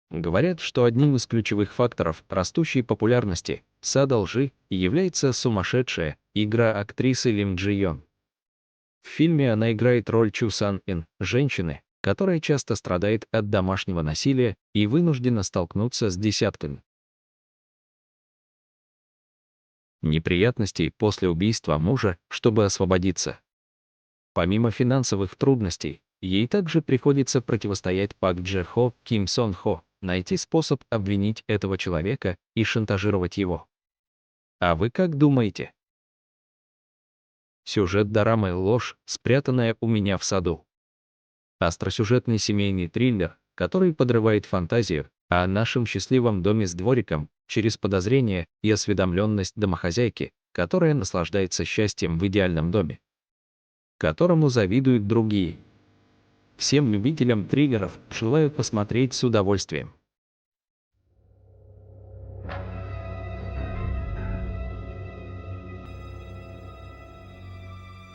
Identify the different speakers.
Speaker 1: Говорят, что одним из ключевых факторов растущей популярности «Сада лжи» является сумасшедшая игра актрисы Лим Джи Йон. В фильме она играет роль Чу Сан Ин, женщины, которая часто страдает от домашнего насилия и вынуждена столкнуться с десятками неприятностей после убийства мужа, чтобы освободиться. Помимо финансовых трудностей, ей также приходится противостоять Пак Дже Хо, Ким Сон Хо, найти способ обвинить этого человека и шантажировать его. А вы как думаете? Сюжет дорамы «Ложь, спрятанная у меня в саду». Остросюжетный семейный триллер, который подрывает фантазию о нашем счастливом доме с двориком через подозрение и осведомленность домохозяйки, которая наслаждается счастьем в идеальном доме, которому завидуют другие. Всем любителям триллеров желаю посмотреть с удовольствием.